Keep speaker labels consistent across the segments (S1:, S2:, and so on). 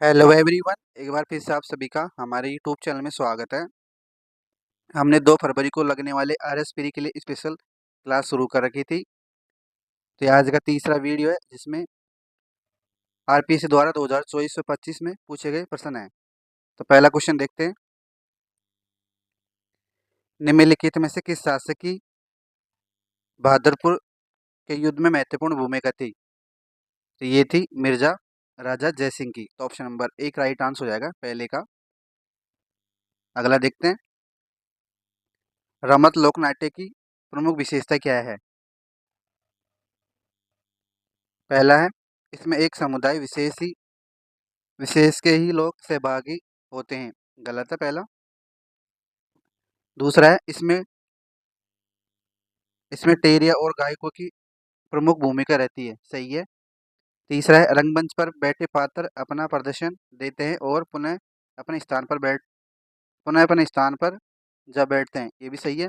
S1: Hello everyone, एक बार फिर से आप सभी का हमारे यूट्यूब चैनल में स्वागत है। हमने 2 फरवरी को लगने वाले आरएसपीरी के लिए स्पेशल क्लास शुरू कर रखी थी। तो ये आज का तीसरा वीडियो है जिसमें आरपीएससी द्वारा 2024-25 में पूछे गए प्रश्न हैं। तो पहला क्वेश्चन देखते हैं। निम्नलिखित में से किस शासक की बहादुरपुर के युद्ध में महत्वपूर्ण भूमिका थी? तो ये थी मिर्जा राजा जयसिंह की। तो ऑप्शन नंबर 1 राइट आंसर हो जाएगा पहले का। अगला देखते हैं। रमत लोकनाट्य की प्रमुख विशेषता क्या है? पहला है, इसमें एक समुदाय विशेष के ही लोग सहभागी होते हैं। गलत है पहला। दूसरा है, इसमें इसमें टेरिया और गायकों की प्रमुख भूमिका रहती है। सही है। तीसरा है, रंगमंच पर बैठे पात्र अपना प्रदर्शन देते हैं और पुनः अपने स्थान पर जा बैठते हैं। ये भी सही है।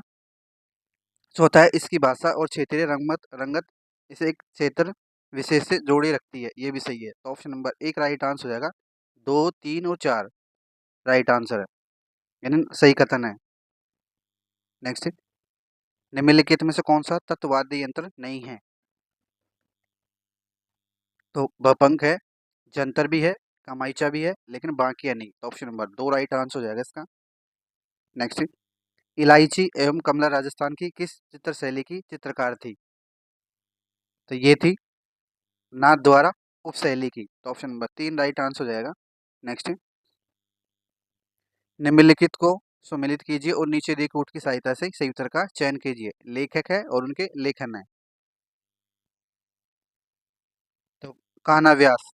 S1: चौथा है, इसकी भाषा और क्षेत्रीय रंगत इसे एक क्षेत्र विशेष से जोड़े रखती है। ये भी सही है। तो ऑप्शन नंबर 1 राइट आंसर हो जाएगा। 2, 3 और 4 राइट आंसर है, यानी सही कथन है। नेक्स्ट, निम्नलिखित में से कौन सा तत्ववाद्य यंत्र नहीं है? तो भपंक है, जंतर भी है, कमाइचा भी है, लेकिन बाकिया नहीं। तो ऑप्शन नंबर 2 राइट आंसर हो जाएगा इसका। नेक्स्ट, इलायची एवं कमला राजस्थान की किस चित्र शैली की चित्रकार थी? तो ये थी नाथ द्वारा उपशैली की। तो ऑप्शन नंबर 3 राइट आंसर हो जाएगा। नेक्स्ट, निम्नलिखित को सुमेलित कीजिए और नीचे दिए कूट की सहायता से सही उत्तर का चयन कीजिए। लेखक है और उनके लेखन है। तो कान्हा व्यास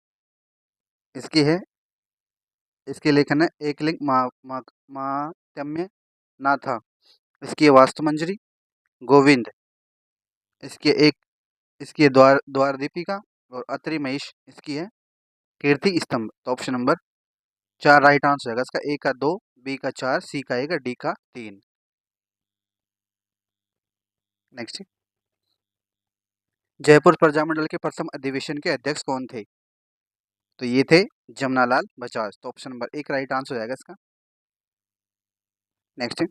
S1: इसकी है, इसके लेखन है एकलिंग मातम्य नाथा। इसकी है वास्तु मंजरी। गोविंद इसकी एक इसकी है द्वार दीपिका। और अत्रि महेश इसकी है कीर्ति स्तंभ। तो ऑप्शन नंबर 4 राइट आंसर होगा इसका। ए का 2, बी का 4, सी का 1, डी का 3। नेक्स्ट, जयपुर प्रजामंडल के प्रथम अधिवेशन के अध्यक्ष कौन थे? तो ये थे जमनालाल बजाज। तो ऑप्शन नंबर 1 राइट आंसर हो जाएगा इसका। नेक्स्ट,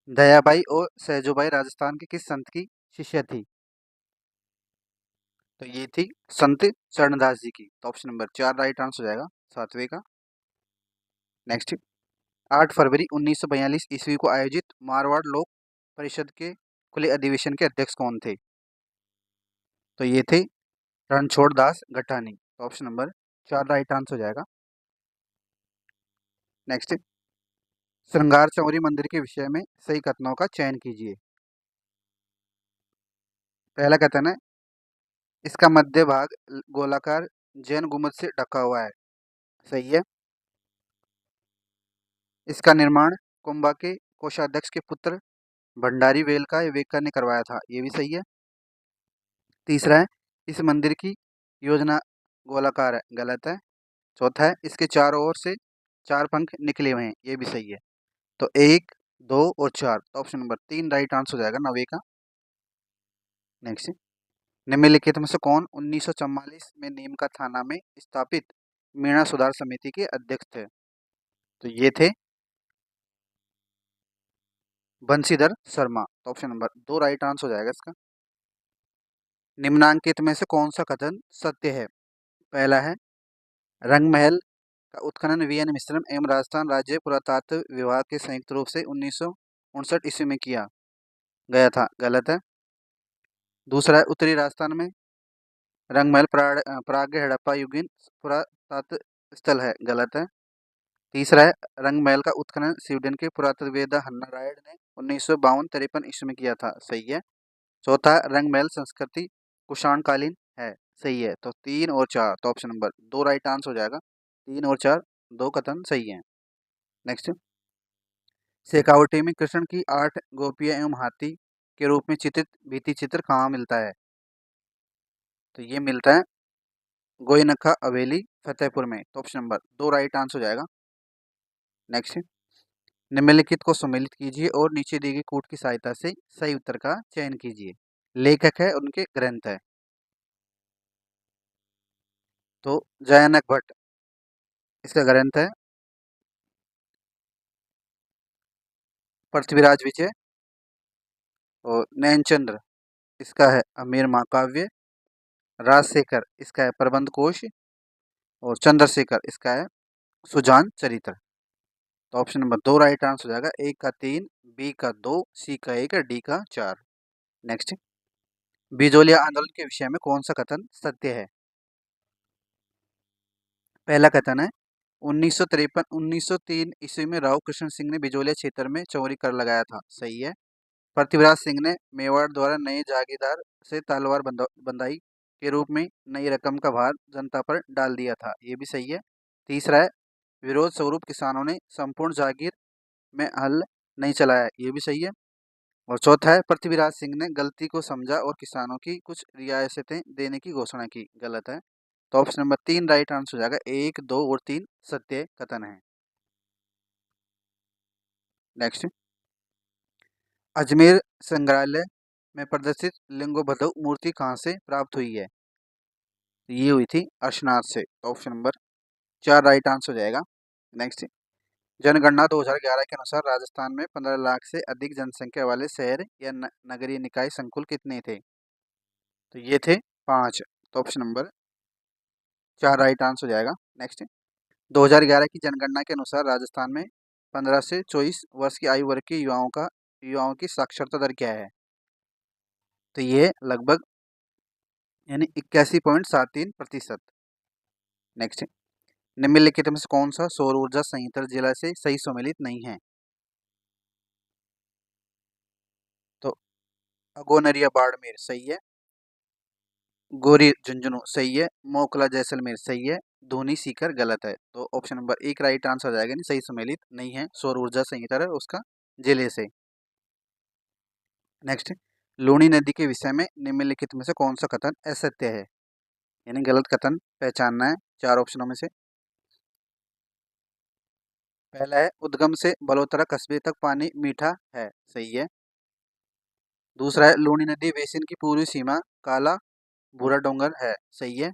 S1: दयाबाई और सहजोबाई राजस्थान के किस संत की शिष्य थी? तो ये थी संत चरणदास जी की। तो ऑप्शन नंबर 4 राइट आंसर हो जाएगा, सातवें का। नेक्स्ट, 8 फरवरी 1942 ईस्वी को आयोजित मारवाड़ लोक परिषद के खुले अधिवेशन के अध्यक्ष कौन थे? तो ये थे रणछोड़ दास गठानी। तो ऑप्शन नंबर 4 राइट आंसर हो जाएगा। नेक्स्ट, श्रृंगार चौरी मंदिर के विषय में सही कथनों का चयन कीजिए। पहला कथन है, इसका मध्य भाग गोलाकार जैन गुम्बद से ढका हुआ है। सही है। इसका निर्माण कुंभा के कोषाध्यक्ष के पुत्र भंडारी वेलका ने करवाया था। ये भी सही है। तीसरा है, इस मंदिर की योजना गोलाकार है। गलत है। चौथा है, इसके चारों ओर से 4 पंख निकले हुए हैं। ये भी सही है। तो 1, 2 और 4। तो ऑप्शन नंबर 3 राइट आंसर हो जाएगा, 9वें का। नेक्स्ट, निम्नलिखित में से कौन 1944 में नीम का थाना में स्थापित मीणा सुधार समिति के अध्यक्ष थे? तो ये थे बंशीधर शर्मा। तो ऑप्शन नंबर 2 राइट आंसर हो जाएगा इसका। निम्नांकित में से कौन सा कथन सत्य है? पहला है, रंगमहल का उत्खनन वीएन मिश्रम एवं राजस्थान राज्य पुरातत्व विभाग के संयुक्त रूप से 1959 ईस्वी में किया गया था। गलत है। दूसरा है, उत्तरी राजस्थान में रंगमहल प्राग्ञ हड़प्पा युगीन पुरातत्व स्थल है। गलत है। तीसरा है, रंगमहल का उत्खनन स्वीडन के पुरातत्ववेत्ता हन्ना रायड ने 1952-53 ईस्वी में किया था। सही है। चौथा, रंगमहल संस्कृति कुषाणकालीन है। सही है। तो 3 और 4। तो ऑप्शन नंबर 2 राइट आंसर हो जाएगा। 3 और 4 दो कथन सही है। नेक्स्ट, शेखावटी में कृष्ण की 8 गोपियां एवं हाथी के रूप में चित्रित भित्ति चित्र कहाँ मिलता है? तो ये मिलता है गोइनखा हवेली फतेहपुर में। तो ऑप्शन नंबर 2 राइट आंसर हो जाएगा। नेक्स्ट, निम्नलिखित को सम्मिलित कीजिए और नीचे दी गई कूट की सहायता से सही उत्तर का चयन कीजिए। लेखक है, उनके ग्रंथ है। तो जयानक भट्ट इसका ग्रंथ है पृथ्वीराज विजय। और नैनचंद्र इसका है अमीर महाकाव्य। राजशेखर इसका है प्रबंध कोश। और चंद्रशेखर इसका है सुजान चरित्र। तो ऑप्शन नंबर 2 राइट आंसर हो जाएगा। ए का 3, बी का 2, सी का 1, डी का 4। नेक्स्ट, बिजोलिया आंदोलन के विषय में कौन सा कथन सत्य है? पहला कथन है 1903 ईस्वी में राव कृष्ण सिंह ने बिजोलिया क्षेत्र में चोरी कर लगाया था। सही है। पृथ्वीराज सिंह ने मेवाड़ द्वारा नए जागीरदार से तलवार बंदाई के रूप में नई रकम का भार जनता पर डाल दिया था। ये भी सही है। तीसरा है विरोध स्वरूप किसानों ने संपूर्ण जागीर में हल नहीं चलाया। ये भी सही है। और चौथा है पृथ्वीराज सिंह ने गलती को समझा और किसानों की कुछ रियायतें देने की घोषणा की। गलत है। तो ऑप्शन नंबर 3 राइट आंसर हो जाएगा। 1, 2 और 3 सत्य कथन है। नेक्स्ट, अजमेर संग्रहालय में प्रदर्शित लिंगोद्भव मूर्ति कहाँ से प्राप्त हुई है? ये हुई थी अशनाथ से। तो ऑप्शन नंबर 4 राइट आंसर हो जाएगा। नेक्स्ट, जनगणना 2011 के अनुसार राजस्थान में 15 लाख से अधिक जनसंख्या वाले शहर या नगरीय निकाय संकुल कितने थे? तो ये थे 5। तो ऑप्शन नंबर 4 राइट आंसर हो जाएगा। नेक्स्ट, 2011 की जनगणना के अनुसार राजस्थान में 15 से 24 वर्ष की आयु वर्ग के युवाओं की साक्षरता दर क्या है? तो ये लगभग यानी 81.73%। नेक्स्ट, निम्नलिखित में से कौन सा सौर ऊर्जा संयंत्र जिला से सही सम्मिलित नहीं है? तो अगोनरिया बाड़मेर सही है। गोरी झुंझुनू सही है। मोकला जैसलमेर सही है। धोनी सीकर गलत है। तो ऑप्शन नंबर 1 राइट आंसर हो जाएगा। नहीं, सही सम्मिलित नहीं है। सौर ऊर्जा संयंत्र है उसका जिले से। नेक्स्ट, लूनी नदी के विषय में निम्नलिखित में से कौन सा कथन असत्य है? यानी गलत कथन पहचानना है 4 ऑप्शनों में से। पहला है उद्गम से बलोतरा कस्बे तक पानी मीठा है। सही है। दूसरा है लूनी नदी बेसिन की पूर्वी सीमा काला भूरा डोंगर है। सही है।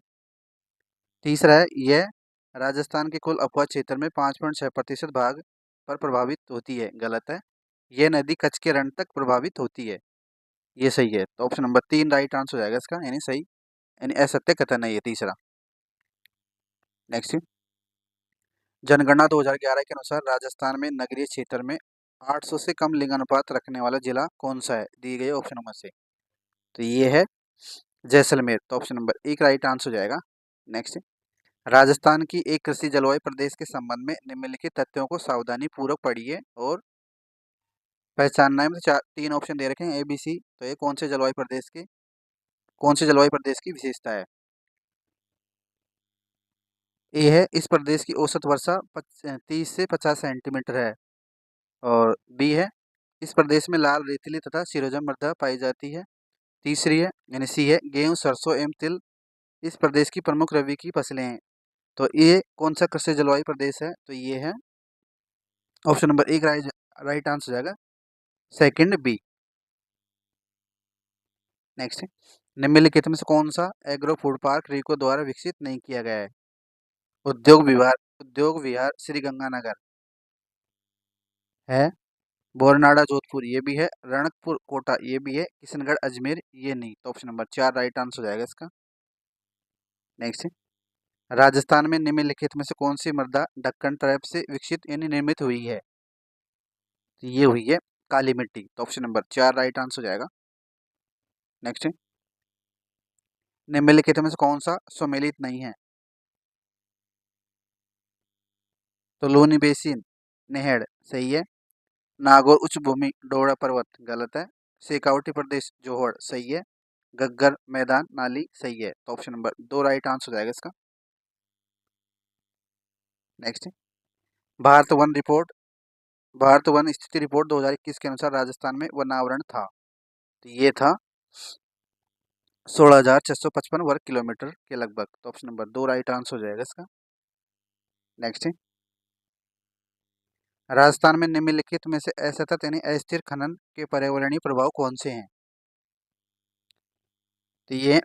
S1: तीसरा है यह राजस्थान के कुल अपवाद क्षेत्र में 5.6% भाग पर प्रभावित होती है। गलत है। यह नदी कच्छ के रण तक प्रभावित होती है। ये सही है। तो ऑप्शन नंबर 3 राइट आंसर हो जाएगा इसका, यानी सही, यानी असत्य कथन है ये तीसरा। नेक्स्ट, जनगणना 2011 के अनुसार राजस्थान में नगरीय क्षेत्र में 800 से कम लिंगानुपात रखने वाला जिला कौन सा है दिए गए ऑप्शनों में से? तो ये है जैसलमेर। तो ऑप्शन नंबर 1 राइट आंसर हो जाएगा। नेक्स्ट, राजस्थान की एक कृषि जलवायु प्रदेश के संबंध में निम्नलिखित तथ्यों को सावधानी पूर्वक पढ़िए और पहचानना है। मतलब 3 ऑप्शन दे रखे हैं ABC। तो ये कौन से जलवायु प्रदेश की विशेषता है? ए है इस प्रदेश की औसत वर्षा 30 से 50 सेंटीमीटर है। और बी है इस प्रदेश में लाल रेतीली तथा सिरोजा मृदा पाई जाती है। तीसरी है यानी सी है गेहूं सरसों एवं तिल इस प्रदेश की प्रमुख रबी की फसलें हैं। तो ये कौन सा कृषि जलवायु प्रदेश है? तो ये है ऑप्शन नंबर 1 राइट आंसर हो जाएगा। Second B. नेक्स्ट, निम्नलिखित में से कौन सा एग्रो फूड पार्क रीको द्वारा विकसित नहीं किया गया है? उद्योग विहार श्री गंगानगर है। बोरनाड़ा जोधपुर ये भी है। रणकपुर कोटा ये भी है। किशनगढ़ अजमेर ये नहीं। तो ऑप्शन नंबर 4 राइट आंसर हो जाएगा इसका। नेक्स्ट, राजस्थान में निम्नलिखित में से कौन सी मृदा दक्कन ट्रैप से विकसित यानी निर्मित हुई है? तो ये हुई है काली मिट्टी। तो ऑप्शन नंबर 4 राइट आंसर हो जाएगा। नेक्स्ट, निम्नलिखित में से कौन सा सुमेलित नहीं है? तो लूनी बेसिन नेहड़ सही है। नागौर उच्च भूमि डोड़ा पर्वत गलत है। शेखावटी प्रदेश जोहड़ सही है। गग्गर मैदान नाली सही है। तो ऑप्शन नंबर 2 राइट आंसर हो जाएगा इसका। Next, Bharat one report Bharat one स्थिति रिपोर्ट 2021 के अनुसार राजस्थान में वनावरण था। तो ये था 16,655 वर्ग किलोमीटर के लगभग। तो ऑप्शन नंबर 2 राइट आंसर हो जाएगा इसका। नेक्स्ट, राजस्थान में निम्नलिखित में से असतत यानी अस्थिर खनन के पर्यावरणीय प्रभाव कौन से हैं? तो ये हैं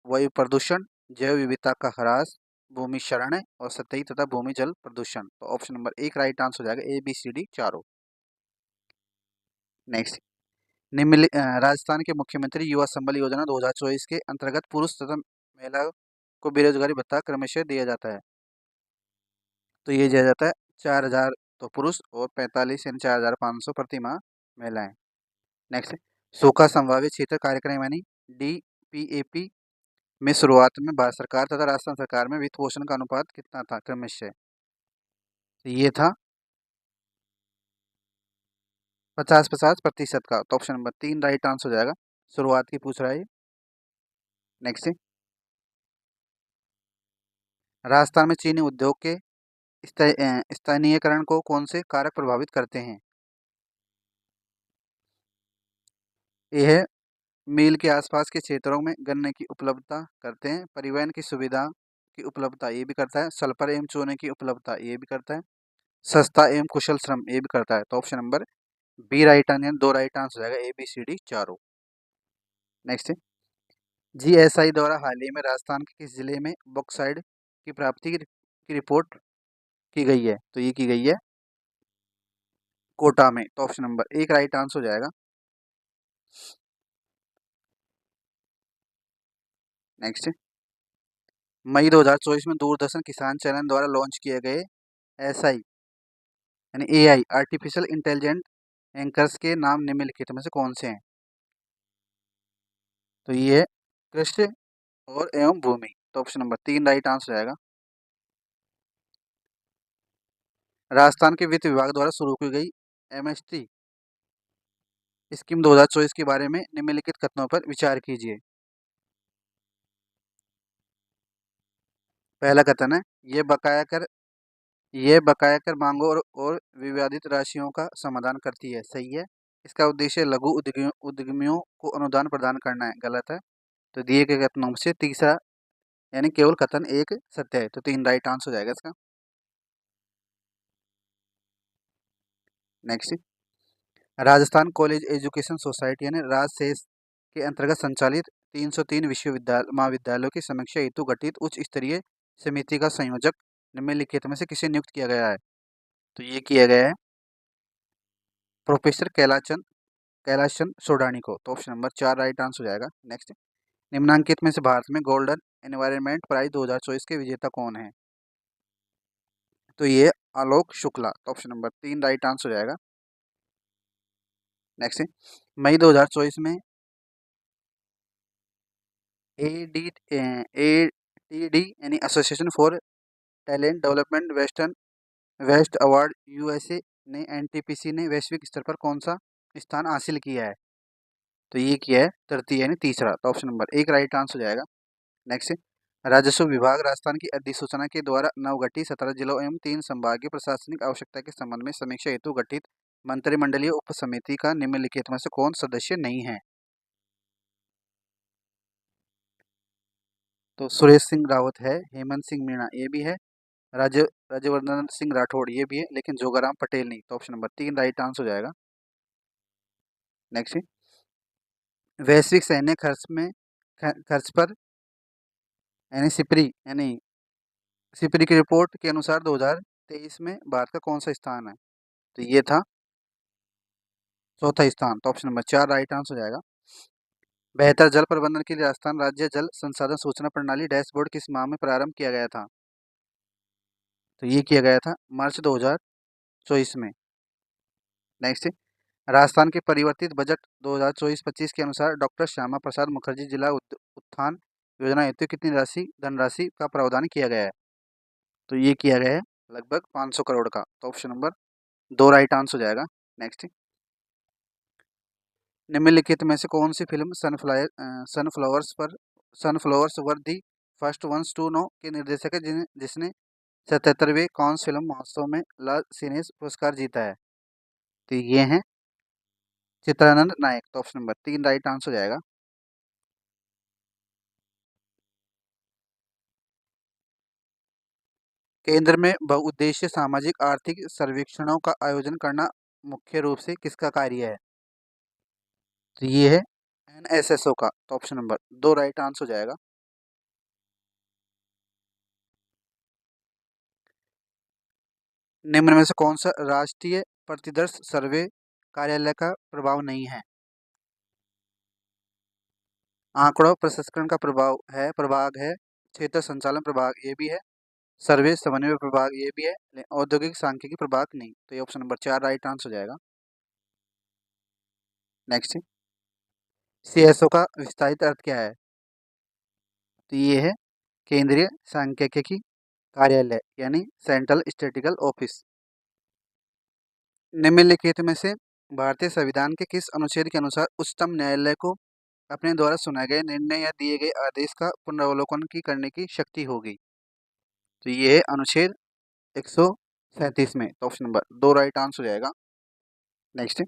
S1: वायु प्रदूषण, जैव विविधता का ह्रास, भूमि क्षरण और सतही तथा भूमि जल प्रदूषण। तो ऑप्शन नंबर 1 राइट आंसर हो जाएगा, ए बी सी डी चारों। नेक्स्ट, राजस्थान के मुख्यमंत्री युवा संबल योजना 2024 के अंतर्गत पुरुष तथा महिला को बेरोजगारी भत्ता क्रमशः दिया जाता है। तो ये दिया जाता है 4,000 तो पुरुष और 45 यानी 4,500 प्रति माह महिलाएं। नेक्स्ट, सूखा संभावित क्षेत्र कार्यक्रम यानी DPAP में शुरुआत में भारत सरकार तथा राजस्थान सरकार में वित्त पोषण का अनुपात कितना था क्रमशः? तो ये था 50-50% का। तो ऑप्शन नंबर 3 राइट आंसर हो जाएगा, शुरुआत की पूछ रहा है। नेक्स्ट, राजस्थान में चीनी उद्योग के स्थानीयकरण को कौन से कारक प्रभावित करते हैं? यह मील के आसपास के क्षेत्रों में गन्ने की उपलब्धता करते हैं, परिवहन की सुविधा की उपलब्धता ये भी करता है, सल्फर एवं चूने की उपलब्धता ये भी करता है, सस्ता एवं कुशल श्रम ये भी करता है। तो option number B right answer, 2 right answer हो जाएगा, ए बी सी डी चारों। नेक्स्ट, GSI द्वारा हाल ही में राजस्थान के किस जिले में बॉक्साइट की प्राप्ति की रिपोर्ट की गई है? तो ये की गई है कोटा में। तो ऑप्शन नंबर 1 राइट आंसर हो जाएगा। नेक्स्ट, मई 2024 में दूरदर्शन किसान चैनल द्वारा लॉन्च किए गए SI यानी AI आर्टिफिशियल इंटेलिजेंट एंकर्स के नाम निम्नलिखित में से कौन से हैं? तो ये है कृषि और एवं भूमि। तो ऑप्शन नंबर 3 राइट आंसर हो जाएगा। राजस्थान के वित्त विभाग द्वारा शुरू की गई MST स्कीम 2024 के बारे में निम्नलिखित कथनों पर विचार कीजिए। पहला कथन है, ये बकाया कर मांगों और विवादित राशियों का समाधान करती है। सही है। इसका उद्देश्य लघु उद्यमियों को अनुदान प्रदान करना है। गलत है। तो दिए गए कथनों में से तीसरा यानी केवल कथन एक सत्य है। तो 3 राइट आंसर हो जाएगा इसका। Next, Rajasthan college education society यानी राजसेस के अंतर्गत संचालित 303 विश्वविद्यालय महाविद्यालयों की समीक्षा हेतु गठित उच्च स्तरीय समिति का संयोजक निम्नलिखित में से किसे नियुक्त किया गया है? तो ये किया गया है प्रोफेसर कैलाशचंद सोडानी को। तो ऑप्शन नंबर 4 राइट आंसर हो जाएगा। नेक्स्ट, निम्नांकित में से भारत में गोल्डन एनवायरनमेंट प्राइज 2024 के विजेता कौन है? तो ये आलोक शुक्ला। तो ऑप्शन नंबर 3 राइट आंसर हो जाएगा। नेक्स्ट, मई 2024 में ATD यानी association for talent development best award USA ने NTPC ने वैश्विक स्तर पर कौन सा स्थान हासिल किया है? तो ये किया है तृतीय यानी तीसरा। तो ऑप्शन नंबर 1 राइट आंसर हो जाएगा। नेक्स्ट, राजस्व विभाग राजस्थान की अधिसूचना के द्वारा नवगठित 17 जिलों एवं 3 संभागीय प्रशासनिक आवश्यकता के संबंध में समीक्षा हेतु गठित मंत्रिमंडलीय उप समिति का निम्नलिखित में से कौन सदस्य नहीं है? तो सुरेश सिंह रावत है, हेमंत सिंह मीणा ये भी है, राज्यवर्धन सिंह राठौड़ ये भी है, लेकिन जोगाराम पटेल नहीं। तो ऑप्शन नंबर 3 राइट आंसर हो जाएगा। नेक्स्ट, वैश्विक सैन्य खर्च पर यानी सिपरी की रिपोर्ट के अनुसार 2023 में भारत का कौन सा स्थान है? तो ये था चौथा स्थान। तो ऑप्शन नंबर 4 राइट आंसर हो जाएगा। बेहतर जल प्रबंधन के लिए राजस्थान राज्य जल संसाधन सूचना प्रणाली डैशबोर्ड किस माह में प्रारंभ किया गया था? तो ये किया गया था मार्च 2024 में। नेक्स्ट, राजस्थान के परिवर्तित बजट 2024-25 के अनुसार डॉक्टर श्यामा प्रसाद मुखर्जी जिला उत्थान योजना हेतु कितनी धनराशि का प्रावधान किया गया है? तो ये किया गया है लगभग 500 करोड़ का। तो ऑप्शन नंबर 2 राइट आंसर हो जाएगा। नेक्स्ट, निम्नलिखित में से कौन सी film sunflowers were the first ones to know के निर्देशक है जिसने 77वें कांस फिल्म महोत्सव में ला सिनेस पुरस्कार जीता है? तो ये हैं चित्रानंद नायक। तो ऑप्शन नंबर 3 राइट आंसर हो जाएगा। केंद्र में बहुउद्देश्य सामाजिक आर्थिक सर्वेक्षणों का आयोजन करना मुख्य रूप से किसका कार्य है? तो ये है NSSO का। तो ऑप्शन नंबर 2 राइट आंसर हो जाएगा। निम्न में से कौन सा राष्ट्रीय प्रतिदर्श सर्वे कार्यालय का प्रभाव नहीं है? आंकड़ों प्रसंस्करण का प्रभाग है, क्षेत्र संचालन प्रभाग ये भी है, सर्वे समन्वय प्रभाग ये भी है, लेकिन औद्योगिक सांख्यिकी प्रभाग नहीं। तो ये ऑप्शन नंबर 4 राइट आंसर हो जाएगा। नेक्स्ट, सीएसओ का विस्तारित अर्थ क्या है? तो ये है केंद्रीय सांख्यिकी कार्यालय यानी सेंट्रल स्टैटिस्टिकल ऑफिस। निम्नलिखित में से भारतीय संविधान के किस अनुच्छेद के अनुसार उच्चतम न्यायालय को अपने द्वारा सुनाए गए निर्णय या दिए गए आदेश का पुनरावलोकन करने की शक्ति होगी? तो ये है अनुच्छेद 137 में। तो ऑप्शन नंबर 2 राइट आंसर हो जाएगा। नेक्स्ट,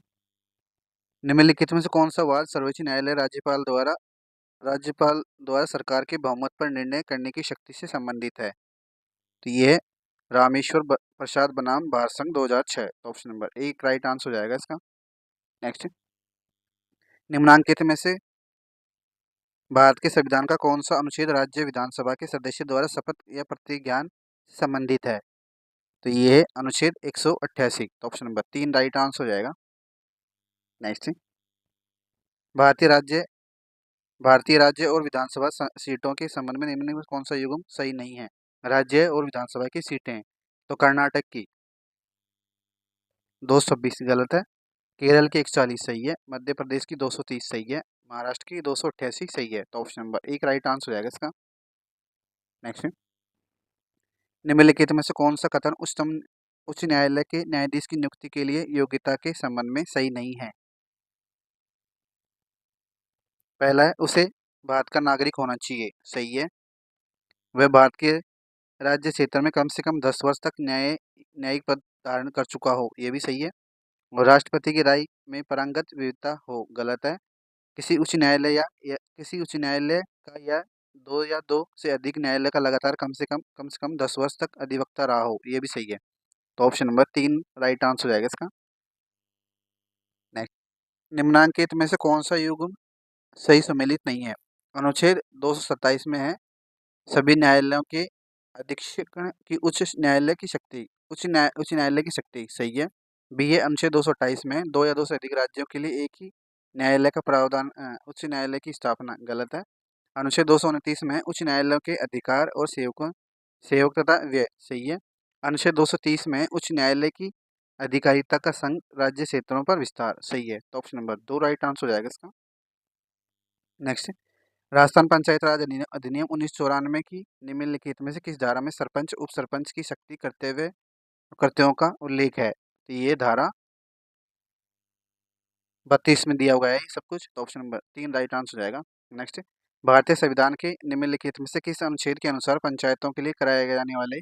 S1: निम्नलिखित में से कौन सा वाद सर्वोच्च न्यायालय राज्यपाल द्वारा सरकार के बहुमत पर निर्णय करने की शक्ति से संबंधित है? तो ये है रामेश्वर प्रसाद बनाम भारत संघ 2006। तो ऑप्शन नंबर 1 राइट आंसर हो जाएगा इसका। नेक्स्ट, निम्नांकित में से भारत के संविधान का कौन सा अनुच्छेद राज्य विधानसभा के सदस्य द्वारा शपथ या प्रतिज्ञान से संबंधित है? तो ये है अनुच्छेद 188। तो ऑप्शन नंबर 3 राइट आंसर हो जाएगा। नेक्स्ट, भारतीय राज्य भारतीय राज्य और विधानसभा सीटों के संबंध में निम्न में कौन सा युग्म सही नहीं है? राज्य और विधानसभा की सीटें, तो कर्नाटक की 226 गलत है, केरल की 140 सही है, मध्य प्रदेश की 230 सही है, महाराष्ट्र की 288 सही है। तो ऑप्शन नंबर 1 राइट आंसर हो जाएगा इसका। नेक्स्ट, निम्नलिखित में से कौन सा कथन उच्च न्यायालय के न्यायाधीश की नियुक्ति के लिए योग्यता के संबंध में सही नहीं है? पहला है उसे भारत का नागरिक होना चाहिए, सही है। वह भारत के राज्य क्षेत्र में कम से कम 10 वर्ष तक न्यायिक पद धारण कर चुका हो, ये भी सही है। और राष्ट्रपति की राय में पारंगत विविधता हो, गलत है। किसी उच्च न्यायालय किसी उच्च न्यायालय का या दो से अधिक न्यायालय का लगातार कम से कम 10 वर्ष तक अधिवक्ता रहा हो, ये भी सही है। तो ऑप्शन नंबर 3 राइट आंसर हो जाएगा इसका। नेक्स्ट, निम्नांकित में से कौन सा युग्म सही सम्मिलित नहीं है? अनुच्छेद 227 में है सभी न्यायालयों के अधीक्षण की उच्च न्यायालय की शक्ति, सही है। बी है अनुच्छेद 228 में 2 या 2 से अधिक राज्यों के लिए एक ही न्यायालय का प्रावधान, उच्च न्यायालय की स्थापना, गलत है। अनुच्छेद 229 में उच्च न्यायालयों के अधिकार और सेवक तथा व्यय, सही है। अनुच्छेद 230 में उच्च न्यायालय की अधिकारिता का संघ राज्य क्षेत्रों पर विस्तार, सही है। तो ऑप्शन नंबर 2 राइट आंसर हो जाएगा इसका। नेक्स्ट, राजस्थान पंचायत राज अधिनियम 1994 की निम्नलिखित में से किस धारा में सरपंच उप सरपंच की शक्ति कर्तव्यों का उल्लेख है? तो ये धारा 32 में दिया हुआ है ये सब कुछ। तो ऑप्शन नंबर 3 राइट आंसर हो जाएगा। नेक्स्ट, भारतीय संविधान के निम्नलिखित में से किस अनुच्छेद के अनुसार पंचायतों के लिए कराए जाने वाले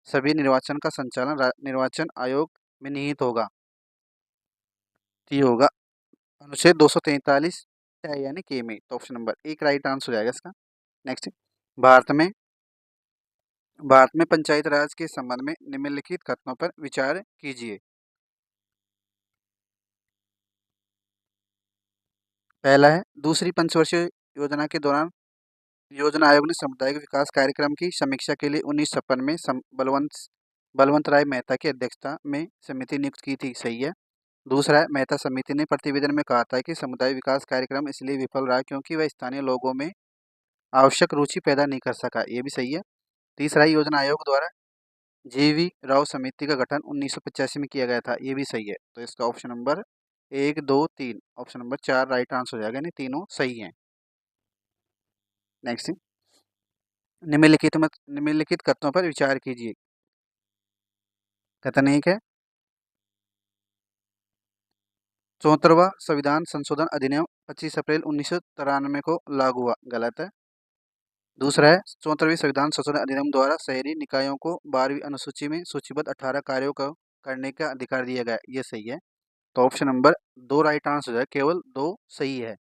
S1: सभी निर्वाचन का संचालन निर्वाचन आयोग में निहित होगा? तो ये होगा अनुच्छेद 243 यानी के में। तो ऑप्शन नंबर 1 राइट आंसर हो जाएगा इसका। नेक्स्ट, भारत में पंचायत राज के संबंध में निम्नलिखित कथनों पर विचार कीजिए। पहला है दूसरी पंचवर्षीय योजना के दौरान योजना आयोग ने सामुदायिक विकास कार्यक्रम की समीक्षा के लिए 1956 में बलवंत राय मेहता की अध्यक्षता में समिति नियुक्त की थी, सही है। दूसरा है मेहता समिति ने प्रतिवेदन में कहा था कि समुदाय विकास कार्यक्रम इसलिए विफल रहा क्योंकि वह स्थानीय लोगों में आवश्यक रुचि पैदा नहीं कर सका, ये भी सही है। तीसरा है योजना आयोग द्वारा जीवी राव समिति का गठन 1985 में किया गया था, ये भी सही है। तो इसका option number 1 2 3 option number 4 right answer हो जाएगा, यानी तीनों सही हैं। नेक्स्ट, निम्नलिखित कथनों पर विचार कीजिए। कथन 1 है 74वां संविधान संशोधन अधिनियम 25 अप्रैल 1993 को लागू हुआ, गलत है। दूसरा है 74वें संविधान संशोधन अधिनियम द्वारा शहरी निकायों को 12वीं अनुसूची में सूचीबद्ध 18 कार्यों को करने का अधिकार दिया गया, ये सही है। तो ऑप्शन नंबर 2 राइट आंसर है, केवल 2 सही है।